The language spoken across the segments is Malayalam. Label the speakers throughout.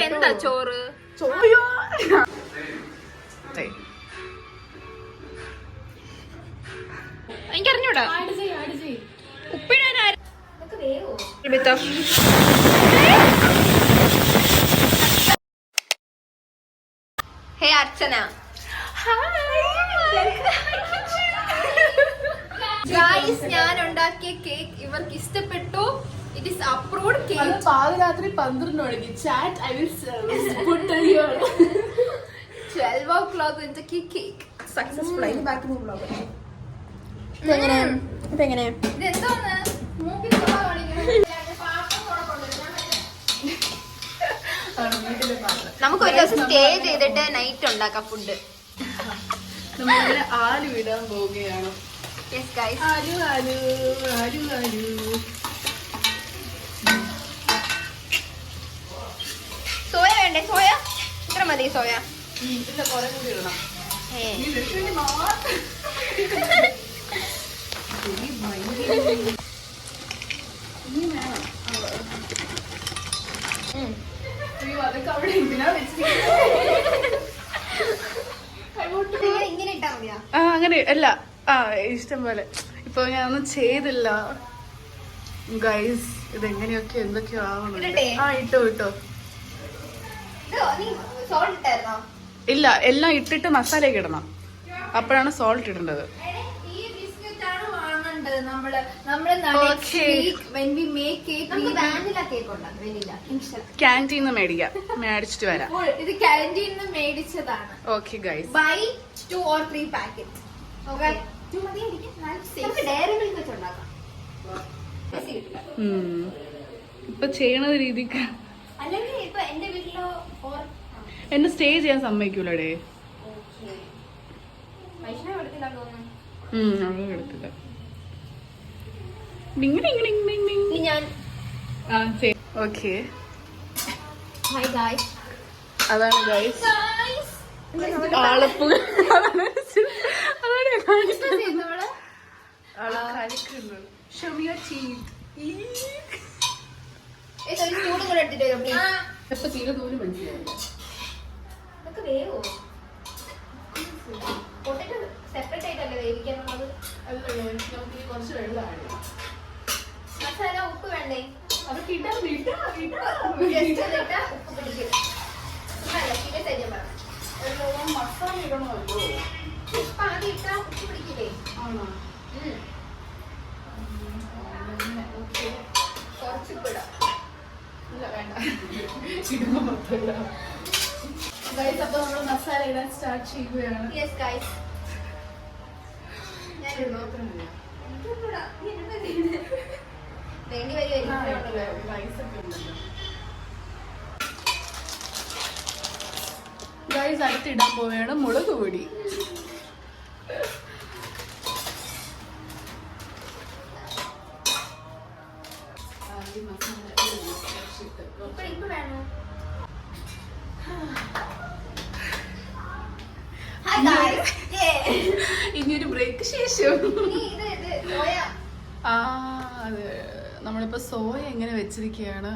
Speaker 1: എന്താ ചോറ് എനിക്കറിഞ്ഞൂടാ. ഉപ്പിടാൻ ഹേ അർച്ചന, ഗായ്സ് ഞാൻ ഉണ്ടാക്കിയ കേക്ക് ഇവർക്ക് ഇഷ്ടപ്പെട്ടു. It is approved cake.
Speaker 2: പാതിരാത്രി 12 മണിക്ക് chat I will put here
Speaker 1: 12 o'clock ഉണ്ടാക്കിയ കേക്ക് സക്സസ്ഫുൾ ആയി. ബാക്കി ബ്ലോഗ്
Speaker 2: ഇതെങ്ങനെ
Speaker 1: ഇതെന്താണ് മൂക്കിൽ നമുക്ക് ഒരു ദിവസം സ്റ്റേ ചെയ്തിട്ട് നൈറ്റ് ഉണ്ടാക്കാം ഫുഡ്.
Speaker 2: നമ്മളിങ്ങനെ ആലു ഇടാൻ പോവുകയാണ്.
Speaker 1: Yes guys,
Speaker 2: aloo aloo aloo aloo.
Speaker 1: Soya വേണ്ടേ? സോയ ഇത്ര മതി. സോയ
Speaker 2: ഇല്ല, കുറെ കൂടി ഇടണം. അതൊക്കെ അവിടെ എന്തിനാ
Speaker 1: ഇങ്ങനെ ഇട്ടാ മതിയാ?
Speaker 2: അങ്ങനെ അല്ല, ഇഷ്ടം പോലെ. ഇപ്പൊ ഞാനൊന്നും ചെയ്തില്ല ഗൈസ്. ഇതെങ്ങനെയൊക്കെ എന്തൊക്കെയോ ആവണം. ഇട്ടോ ഇട്ടോ. ഇല്ല, എല്ലാം ഇട്ടിട്ട് മസാലയൊക്കെ ഇടണം. അപ്പോഴാണ് സോൾട്ട് ഇടേണ്ടത്. ക്യാൻറ്റീന്ന് മേടിച്ചിട്ട് വരാം.
Speaker 1: ഇത് ക്യാൻറ്റീന്ന് മേടിച്ചതാണ്.
Speaker 2: Okay guys,
Speaker 1: buy 2 or 3 packet.
Speaker 2: ഇപ്പൊ ചെയ്യണ രീതിക്ക്
Speaker 1: അല്ലെങ്കിൽ ഇപ്പൊ എന്റെ വീട്ടിലോ
Speaker 2: എന്നെ സ്റ്റേ ചെയ്യാൻ സമ്മതിക്കൂലേ?
Speaker 1: വൈഷ്ണവ് എടുത്തില്ല തോന്നുന്നു.
Speaker 2: അവളും എടുത്തില്ല.
Speaker 1: ഞാൻ
Speaker 2: ഓക്കെ,
Speaker 1: ഹായ് ഗായ്സ്.
Speaker 2: അതാണ് ഗൈസ് ആളപ്പ്.
Speaker 1: ചൂടും കൂടെ എടുത്തിട്ട് സെപ്പറേറ്റ് ആയിട്ടല്ലേ വേവിക്കാനുള്ളത്?
Speaker 2: കുറച്ച് വെള്ളമാണ്.
Speaker 1: മസാല ഉപ്പ് വേണ്ടേ?
Speaker 2: അതൊക്കെ ഇട്ടാ
Speaker 1: ഉപ്പ് പിടിക്കും.
Speaker 2: മസാല ഇടണമല്ലോ.
Speaker 1: ഉപ്പ് ആദ്യം ഇട്ടാ ഉപ്പ് പിടിക്കില്ലേ?
Speaker 2: ആണോ?
Speaker 1: കുറച്ച് ഉപ്പ് ഇടാം.
Speaker 2: ഇല്ല, വേണ്ട. ഇടുമ്പോ മൊത്തമില്ല. ഗൈസ്, അപ്പൊ നമ്മൾ മസാല ഇടാൻ സ്റ്റാർട്ട് ചെയ്യുകയാണ്.
Speaker 1: യെസ് ഗൈസ്, വേണ്ടി
Speaker 2: ഗൈസ്, അടുത്തിടാൻ പോവുകയാണ് മുളക് പൊടി. ഇനിയൊരു ബ്രേക്ക് ശേഷം അത് നമ്മളിപ്പോ സോയ എങ്ങനെ വെച്ചിരിക്കുകയാണ്.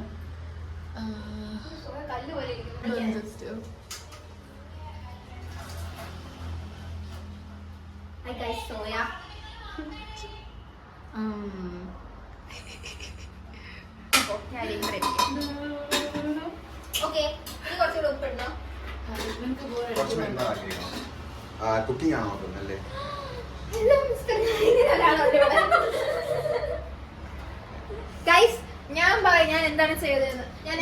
Speaker 3: കുക്കിംഗ് ആണോ അല്ലേ?
Speaker 1: ഞാൻ പറയാം ഞാൻ എന്താണ് ചെയ്തതെന്ന്. ഞാൻ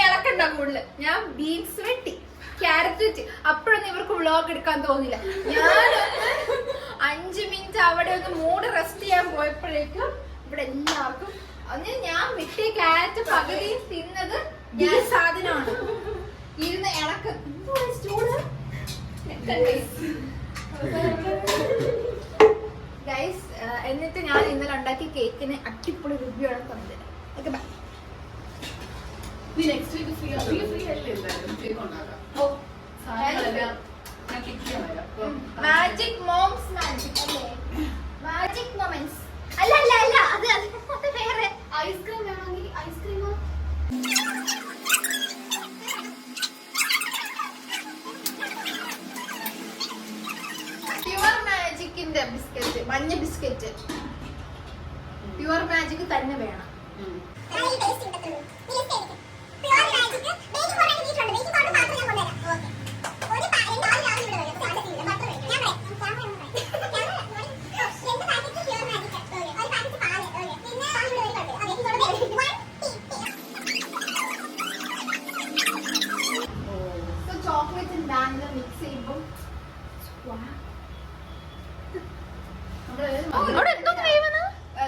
Speaker 1: ഇളക്കണ്ട കൂടുതൽ. ഞാൻ ബീൻസ് വെട്ടി, ക്യാരറ്റ് വെച്ച്. അപ്പോഴൊന്നും ഇവർക്ക് വ്ളോഗ് എടുക്കാൻ തോന്നില്ല. ഞാൻ 5 മിനിറ്റ് അവിടെ ഒന്ന് മൂഡ് റെസ്റ്റ് ചെയ്യാൻ പോയപ്പോഴേക്കും ഇവിടെ എല്ലാവർക്കും ഞാൻ വെട്ടിയ ക്യാരറ്റ് പകുതി തിന്നത് ഞാൻ സാധനമാണ്. ഇരുന്ന് ഇളക്കം ഗൈസ്. എന്നിട്ട് ഞാൻ ഇന്നലെ ഉണ്ടാക്കിയ കേക്കിന് അടിപൊളി റിവ്യൂ ആണ് തന്നത്. Okay bye.
Speaker 2: Next week free അല്ലേ?
Speaker 1: മാജിക് മോംസ് മാജിക് അല്ലേ? മാജിക് മൊമെന്റ്സ് അല്ല അത് വേറെ. ഐസ്ക്രീം വേണമെങ്കിൽ ഐസ്ക്രീമോ ബിസ്ക്കറ്റ് പ്യുവർ മാജിക് തന്നെ വേണം. ചോക്ലേറ്റും ബാനിലും മിക്സ് ചെയ്യുമ്പോൾ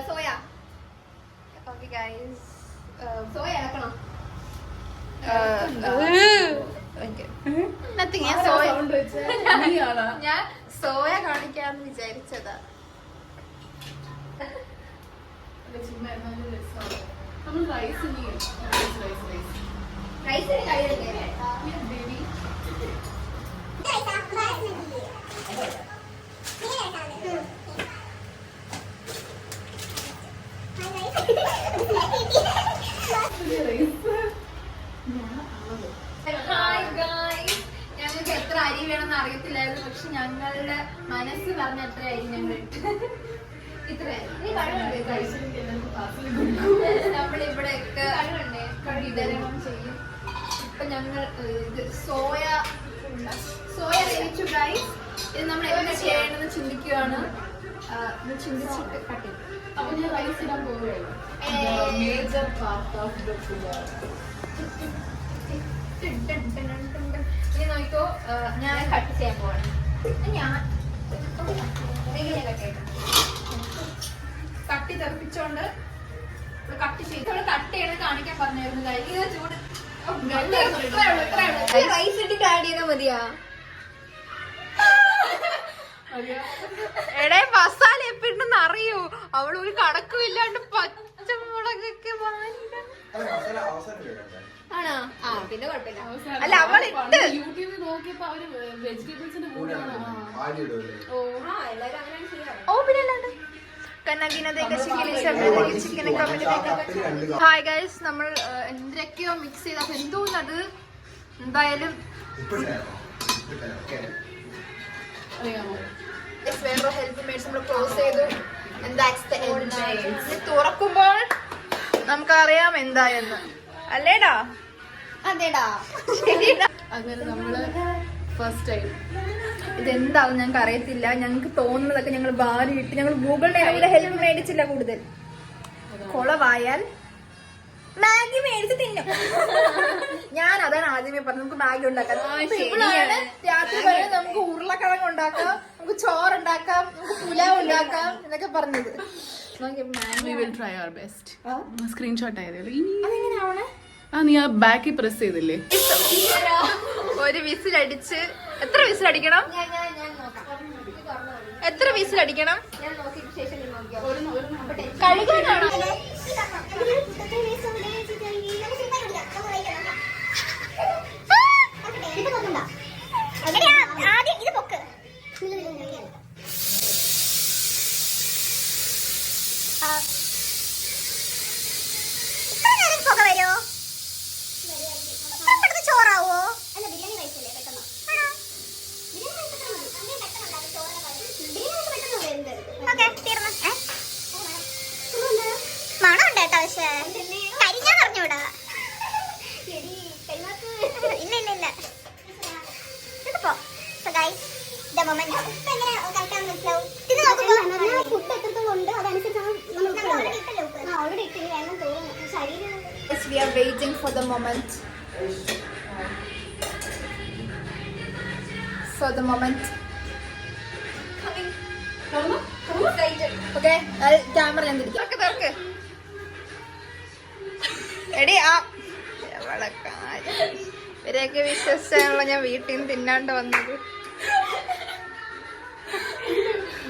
Speaker 1: സോയ. ഓക്കെ ഗൈസ്, സോയ ഇളക്കണം. ഞാൻ സോയ കാണിക്കാന്ന് വിചാരിച്ചതാ. റൈസിന് കഴിയണ്ടേ? ഞങ്ങൾക്ക് എത്ര അരി വേണമെന്ന് അറിയത്തില്ലായിരുന്നു, പക്ഷെ ഞങ്ങളുടെ മനസ്സ് പറഞ്ഞ എത്ര അരി ഞങ്ങൾ ഇട്ട്. നമ്മളിവിടെയൊക്കെ വിതരണം ചെയ്യും. ഇപ്പൊ ഞങ്ങൾ ഇത് സോയ വേവിച്ചു ഗൈസ്. ഇത് നമ്മൾ എന്താ ചെയ്യണമെന്ന് ചിന്തിക്കുകയാണ്. ചിന്തിച്ചിട്ട് കട്ട് ചെയ്യും.
Speaker 2: അപ്പൊ ഞാൻ റൈസ് ഇടാൻ പോവുകയാണ്. Major part of the food.
Speaker 1: ഇനി നോക്കോ, ഞാൻ കട്ട് ചെയ്യാൻ പോവാണ്. ഞാൻ കട്ടി തെറിപ്പിച്ചോണ്ട് കട്ട് ചെയ്ത് കട്ട് ചെയ്യണത് കാണിക്കാൻ പറഞ്ഞായിരുന്നു. ഇത് ചൂട് റൈസ് ഇട്ടിട്ട് ആഡ് ചെയ്താൽ മതിയാ? എടേ മസാല എപ്പോ ഉണ്ടെന്ന് അറിയൂ? അവള് ഒരു കണക്കും ഇല്ലാണ്ട് പച്ചമുളകൊക്കെ ആണോ? ആ പിന്നെ കുഴപ്പമില്ല. അല്ല അവളിട്ട്
Speaker 2: യൂട്യൂബിൽ നോക്കിയപ്പോ അവര് വെജിറ്റബിൾസിന്റെ കൂടെയാണ്.
Speaker 1: ഓ പിന്നെ അല്ലാണ്ട് ഹായ് ഗൈസ്, നമ്മൾ എന്തൊക്കെയോ മിക്സ് ചെയ്ത എന്തോന്നത് എന്തായാലും വേറെ ഹെൽപ്പ് മേടിച്ച് നമ്മൾ ക്ലോസ് ചെയ്തു. എന്താ തുറക്കുമ്പോൾ നമുക്കറിയാം എന്തായെന്ന്, അല്ലേടാ? അതേടാ.
Speaker 2: അങ്ങനെ നമ്മള് ഫസ്റ്റ് ടൈം
Speaker 1: ഇതെന്താവും ഞങ്ങൾക്ക് അറിയത്തില്ല. ഞങ്ങൾക്ക് തോന്നുന്നതൊക്കെ ഞങ്ങൾ ഭാര്യയിട്ട് ഞങ്ങൾ ഗൂഗിളിന്റെ ഹെൽപ്പ് മേടിച്ചില്ല. കൂടുതൽ കുളവായാൽ മാഗി മേടിച്ച് തിന്നും. ഞാൻ അതാണ് ആദ്യമേ പറഞ്ഞത്, നമുക്ക് മാഗി ഉണ്ടാക്കാം. രാത്രി വരെ നമുക്ക് ഉരുളക്കിഴങ്ങ് ഉണ്ടാക്കാം, നമുക്ക് ചോറുണ്ടാക്കാം, നമുക്ക് പുലാവ് ഉണ്ടാക്കാം എന്നൊക്കെ പറഞ്ഞത്.
Speaker 2: സ്ക്രീൻഷോട്ട് ആയതല്ലോ.
Speaker 1: അതെങ്ങനെയാവണേ?
Speaker 2: നീ ആ ബാക്കി പ്രസ് ചെയ്തില്ലേ?
Speaker 1: ഒരു വിസിലടിച്ച് എത്ര വിസിലടിക്കണം? എത്ര വിസിലടിക്കണം? കഴുകാനാണോ? ചോറാവോ? മണം ഉണ്ട് കേട്ടോ, പക്ഷേ കരിഞ്ഞാൻ പറഞ്ഞൂടാ. ഇല്ല ഇല്ല ഇല്ല. ഇതിപ്പോ we are waiting for the moment. For the moment. Coming. Okay, camera ഞാൻ തിരിക്കാം. തുറക്ക്. എടി ആ ഇവരെയൊക്കെ വിശ്വസിച്ചാണല്ലോ ഞാൻ വീട്ടിൽ നിന്ന് തിന്നാണ്ട് വന്നത്.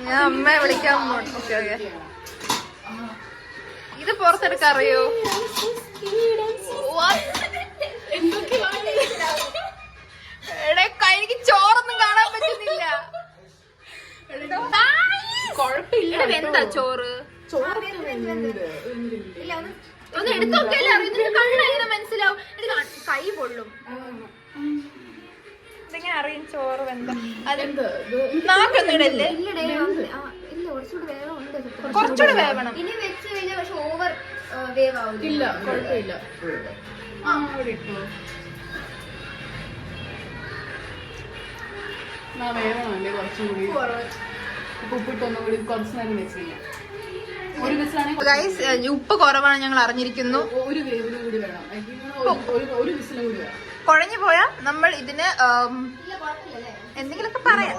Speaker 1: ഞാൻ അമ്മയെ വിളിക്കാൻ പോകണം. ഓക്കെ ഓക്കെ, ഇത് പുറത്തെടുക്കാൻ അറിയോ? എനിക്ക് ചോറൊന്നും കാണാൻ പറ്റുന്നില്ല. എന്താ ചോറ്? ഒന്ന് എടുത്തൊക്കെയല്ലേ അറിയുന്നത്, കണ്ണെങ്ങനെ മനസ്സിലാവും? കൈ പൊള്ളും. ഇതെങ്ങനെ അറിയും ചോറ് വെന്ത? നാക്കൊന്നും ഇടല്ലേ? ഇല്ല കുറച്ചുകൂടി വേവുണ്ട്.
Speaker 2: കുറച്ചുകൂടെ വേവണം.
Speaker 1: ഇനി വെച്ച് കഴിഞ്ഞാൽ പക്ഷെ ഓവർ വേവ് ആവും.
Speaker 2: ഇല്ല കുഴപ്പമില്ല. ആ അവിടെ ഇട്ടോ. വേവണമല്ലേ കുറച്ചും കൂടി. ഉപ്പിട്ടൊന്നും കൂടി കുറച്ച് നേരം വെച്ച് കഴിഞ്ഞാൽ ഒരു വിസിലാണെങ്കിൽ
Speaker 1: ഉപ്പ് കുറവാണ് ഞങ്ങൾ അറിഞ്ഞിരിക്കുന്നു.
Speaker 2: ഒരു വേവിലും കൂടി വേണം. ഒരു വിസിലും കൂടി വേണം.
Speaker 1: കുഴഞ്ഞു പോയാ നമ്മൾ ഇതിന് എന്തെങ്കിലുമൊക്കെ പറയാം.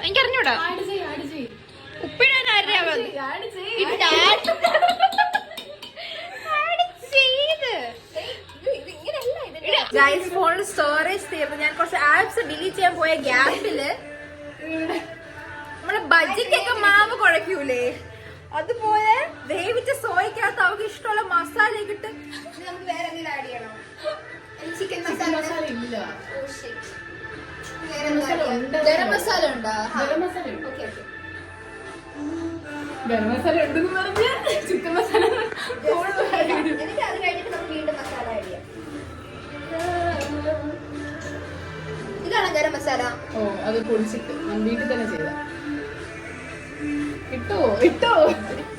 Speaker 1: എനിക്കറിഞ്ഞൂടാ ഉപ്പിടാൻ ഫോണിൽ സ്റ്റോറേജ് തീർന്നു. ഞാൻ കുറച്ച് ആപ്സ് ഡിലീറ്റ് ചെയ്യാൻ പോയ ഗ്യാപ്പില് നമ്മള് ബജിക്കൊക്കെ മാവ് കുഴക്കൂലേ, അതുപോലെ വേവിച്ച സോയ്ക്കകത്ത് അവർക്ക് ഇഷ്ടമുള്ള മസാല ഇട്ട് നമുക്ക് വേറെ എന്തെങ്കിലും ആഡ് ചെയ്യണോ? ചിക്കൻ മസാല
Speaker 2: ഇല്ല.
Speaker 1: ഗരം മസാല ഉണ്ടോ?
Speaker 2: ഗരം മസാല ഉണ്ട്.
Speaker 1: Okay okay.
Speaker 2: ഗരം മസാല ഉണ്ടെന്ന് പറഞ്ഞാൽ ചിക്കൻ മസാല
Speaker 1: എന്നിട്ട് അത് കഴിഞ്ഞിട്ട് നമുക്ക് വീണ്ടും മസാല ആഡ് ചെയ്യാം. ഇതാണ് ഗരം മസാല.
Speaker 2: ഓ അത് പൊടിച്ചിട്ട് വീട്ടിൽ തന്നെ ചെയ്ത ഇട്ടോ ഇട്ടോ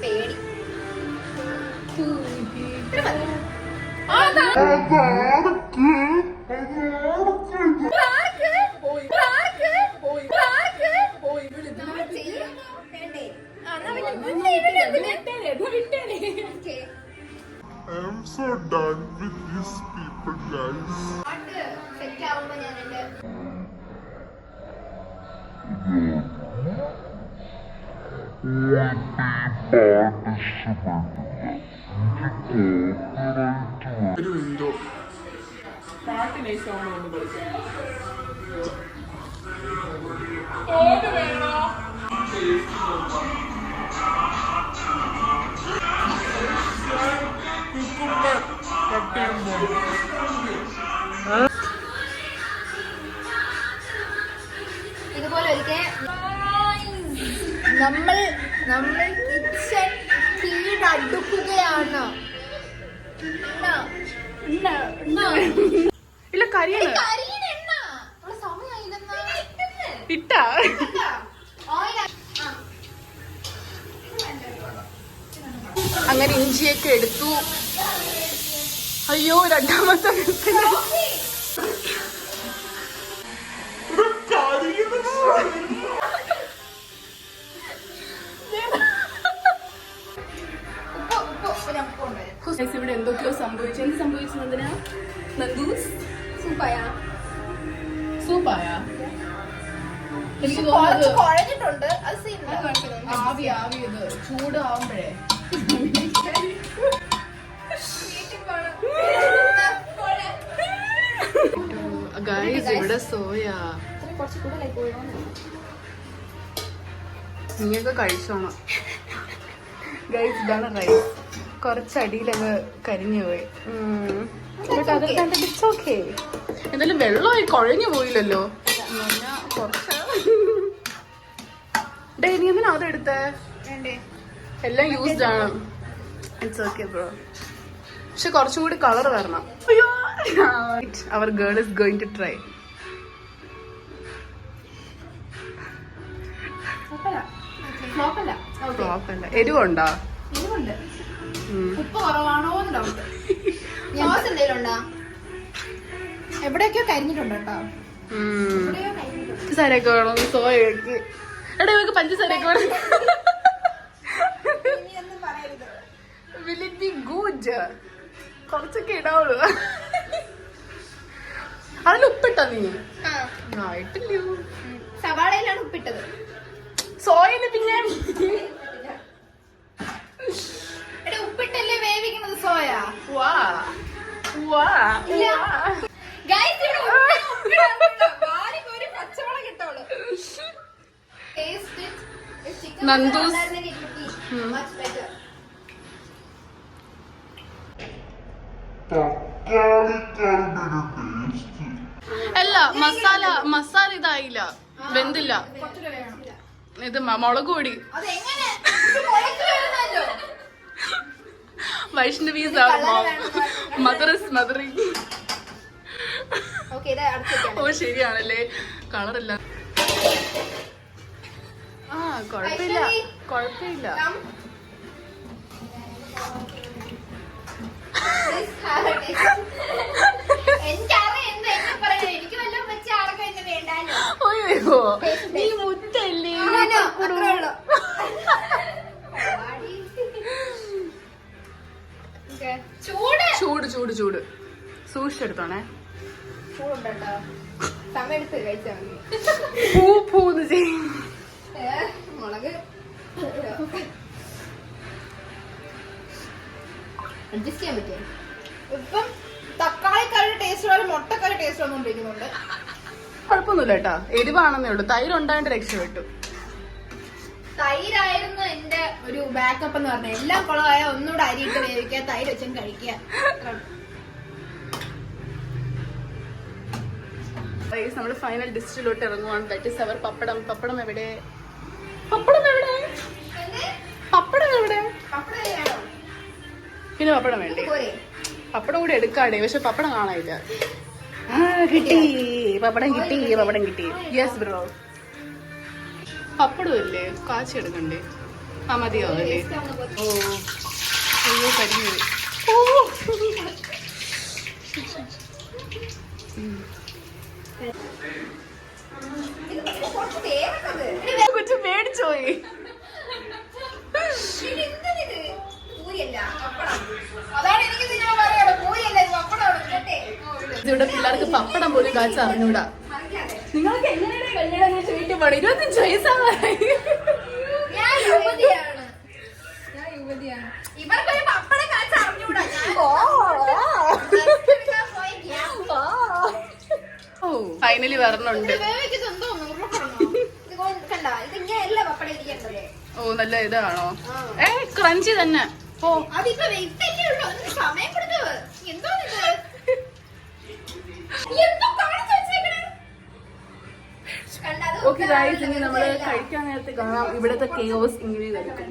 Speaker 1: പേടി.
Speaker 3: I'm so done with these people, guys.
Speaker 1: Set ആവുമ്പോ ഞാൻ എന്റെ
Speaker 3: ഒരു വിൻഡോ
Speaker 2: പാട്ട് നൈസാവുമ്പോ ഒന്ന് കളിക്കാം.
Speaker 1: ഇതുപോലെ ഒരിക്കൽ നമ്മൾ കിച്ചൺ കീഴടുക്കുകയാണ്.
Speaker 2: ഇല്ല കരിയാണ് ഇട്ടാ. അങ്ങനെ ഇഞ്ചിയൊക്കെ എടുത്തു. അയ്യോ രണ്ടാമത്തെ ഇവിടെ എന്തൊക്കെയോ സംഭവിച്ചു. എന്ത് സംഭവിച്ചതിനാ? നന്ദൂസ് സൂപ്പായ എനിക്ക് തോന്നുന്നത്
Speaker 1: കുഴഞ്ഞിട്ടുണ്ട്. അത്
Speaker 2: ആവി ഇത് ചൂടാവുമ്പോഴേ ഗൈസ് ഇവിടെ സോയ നീയൊക്കെ കഴിച്ചോണം. ഗൈസ് ഇതാണ് റൈസ്. കുറച്ചടിയിലങ്ങ് കരിഞ്ഞു പോയി. ഓക്കെ എന്തായാലും വെള്ളമായി കുഴഞ്ഞു പോയില്ലല്ലോ. കുറച്ച് നീ എന്തിനാ അതെടുത്തേ? എല്ലാം യൂസ്ഡ് ആണ്. It's okay bro. പക്ഷെ കുറച്ചുകൂടി കളർ വരണം. Our girl is going to try. Flop അല്ല. എരിവുണ്ടോ?
Speaker 1: ഉപ്പ് കുറവാണോ ഡൗട്ട്. ഗ്യാസ് എന്തെങ്കിലും ഉണ്ടോ? എവിടെയൊക്കെയോ കരിഞ്ഞിട്ടുണ്ട് കേട്ടോ.
Speaker 2: പഞ്ചസാരയൊക്കെ വേണം സോയക്ക്. എടാ ഇവർക്ക് പഞ്ചസാരയൊക്കെ വേണം. Will it be good? കുറച്ചൊക്കെ ഇടാവുള്ളൂ. അതിൽ ഉപ്പിട്ടോ നീ? ആയിട്ടില്ലോ.
Speaker 1: സവാളയിലാണ് ഉപ്പിട്ടത്.
Speaker 2: സോയന് പിന്നെ
Speaker 1: ഉപ്പിട്ടല്ലേ വേവിക്കുന്നത് സോയ.
Speaker 2: വാ വാ നന്ദൂസ് അല്ല മസാല ഇതായില്ല, വെന്തില്ല. ഇത് മുളക് പൊടി. വൈഷ്ണവീസ് മദറിങ്. ഓ ശരിയാണല്ലേ, കളറില്ല. കുഴപ്പമില്ല കുഴപ്പമില്ല. അയ്യോ നീ മുത്തല്ലേ. ചൂട് ചൂട് ചൂട് സൂക്ഷിച്ചെടുത്തോണേ.
Speaker 1: ചൂടുണ്ടോ? സമയത്ത് കഴിച്ചാൽ മതി.
Speaker 2: പൂന്ന് ചെയ്യും
Speaker 1: മുളക് അഡ്ജസ്റ്റ് ചെയ്യാൻ പറ്റും. ഇപ്പം തക്കാളിക്കറി ടേസ്റ്റ് പോലെ മുട്ടക്കറി ടേസ്റ്റ് വന്നുകൊണ്ടിരിക്കുന്നുണ്ട്.
Speaker 2: കുഴപ്പമൊന്നുമില്ല കേട്ടാ, എരിവാണെന്നേ ഉള്ളൂ. തൈര് ഉണ്ടായിട്ട് രക്ഷപ്പെട്ടു.
Speaker 1: തൈരായിരുന്നു എന്റെ ഒരു ബാക്കപ്പ് എന്ന് പറഞ്ഞാൽ. എല്ലാം കുളമായ ഒന്നുകൂടെ അരിയിട്ട് വേവിക്കുക, തൈര് വെച്ചും കഴിക്കുക.
Speaker 2: നമ്മൾ ഫൈനൽ ഡിഷിലോട്ട് ഇറങ്ങുവാണ്. ദാറ്റ് ഈസ് അവർ പപ്പടം. പപ്പടം എവിടെ? പപ്പടം എവിടെ? പപ്പടം എവിടെ? പിന്നെ പപ്പടം വേണ്ടേ? പപ്പടം കൂടി എടുക്കാടേ, പക്ഷെ പപ്പടം കാണാനില്ല. കിട്ടി, പപ്പടം കിട്ടി, പപ്പടം കിട്ടി. Yes bro. പപ്പടം ഇല്ലേ, കാച്ചി എടുക്കണ്ടേ? ആ മതിയാവല്ലേ? ഓ അയ്യോ കരിഞ്ഞു. ഓ കൊച്ചു പേടിച്ചോയി. ഇവിടെ പിള്ളേർക്ക് പപ്പടം പോലും കാച്ച അറിഞ്ഞൂടാ. നിങ്ങൾക്ക് എങ്ങനെയാണ് കല്യാണം കഴിച്ച് വീട്ടിൽ പോണം? 25 വയസ്സായി.
Speaker 1: ഞാൻ യുവതിയാണ്. ഇവർക്കൊരു പപ്പടം കാച്ച അറിഞ്ഞൂടാ.
Speaker 2: ഫൈനലി വരണുണ്ട്. ഓ നല്ല ഇതാണോ? ക്രഞ്ചി തന്നെ. ഓ
Speaker 1: അതിപ്പോ വെയിറ്റല്ലേ ഉള്ളൂ, സമയം കൊടുത്തത്. എന്തോ
Speaker 2: ഓക്കെ ഗൈസ്, ഇനി നമ്മള് കഴിക്കാൻ നേരത്തെ കാണാം ഇവിടത്തെ കെയോസ് ഇങ്ങനെ നടക്കും.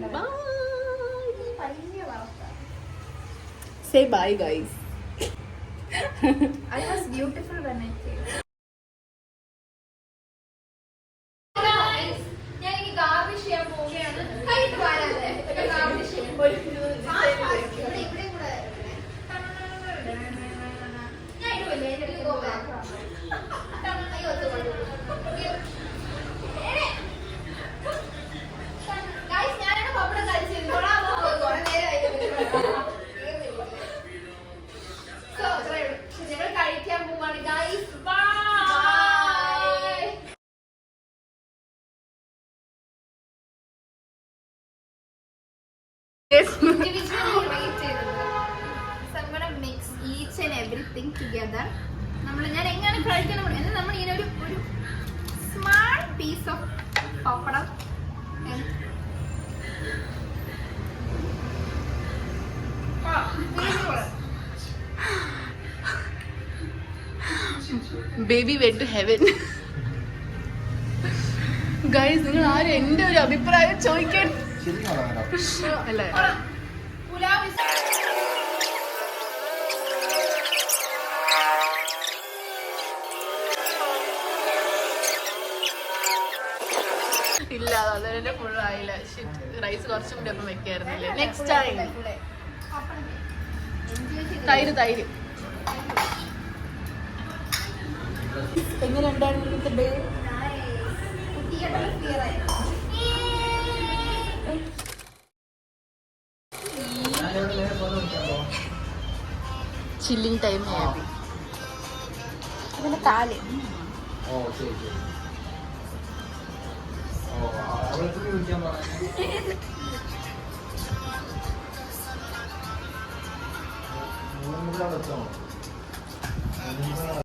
Speaker 2: Say bye guys.
Speaker 1: I was beautiful when I came. ഞാൻ ഇനി ഗാർണിഷ് ചെയ്യാൻ പോവുകയാണ്. കൈയിട്ട് വരാതെ ഗാർണിഷ് ചെയ്യാൻ. ഇവിടെ കൂടെ ഞാൻ ഇടുവല്ലേ? ഗൈസ്, ഞാനാണ് പപ്പടം കഴിച്ചത്. കുറെ നേരമായി. ഞങ്ങൾ കഴിക്കാൻ പോവാണ് ഗൈസ്. ബൈ. Individually rate ചെയ്തത്. So I'm gonna mix each and everything together. ഞാൻ എങ്ങനെ കഴിക്കണം എന്ന് നമ്മൾ ഇങ്ങനെ ഒരു smart piece of pappadam
Speaker 2: baby went to heaven. Guys, നിങ്ങൾ ആരും എന്റെ ഒരു അഭിപ്രായം ചോദിക്കാൻ അല്ലേ?
Speaker 1: പുലാവ്
Speaker 2: ഇല്ല, അതിന്റെ ഫുള്ളായില്ല. റൈസ് കുറച്ചും കൂടി ഒപ്പം വെക്കായിരുന്നില്ലേ? Next time. തൈര് തൈര് എങ്ങനെ ഉണ്ടായിരുന്നു ഇന്നത്തെ ഡേ? Chilling time happy.
Speaker 1: ഇതിന്റെ കാല്
Speaker 3: അവൾക്ക്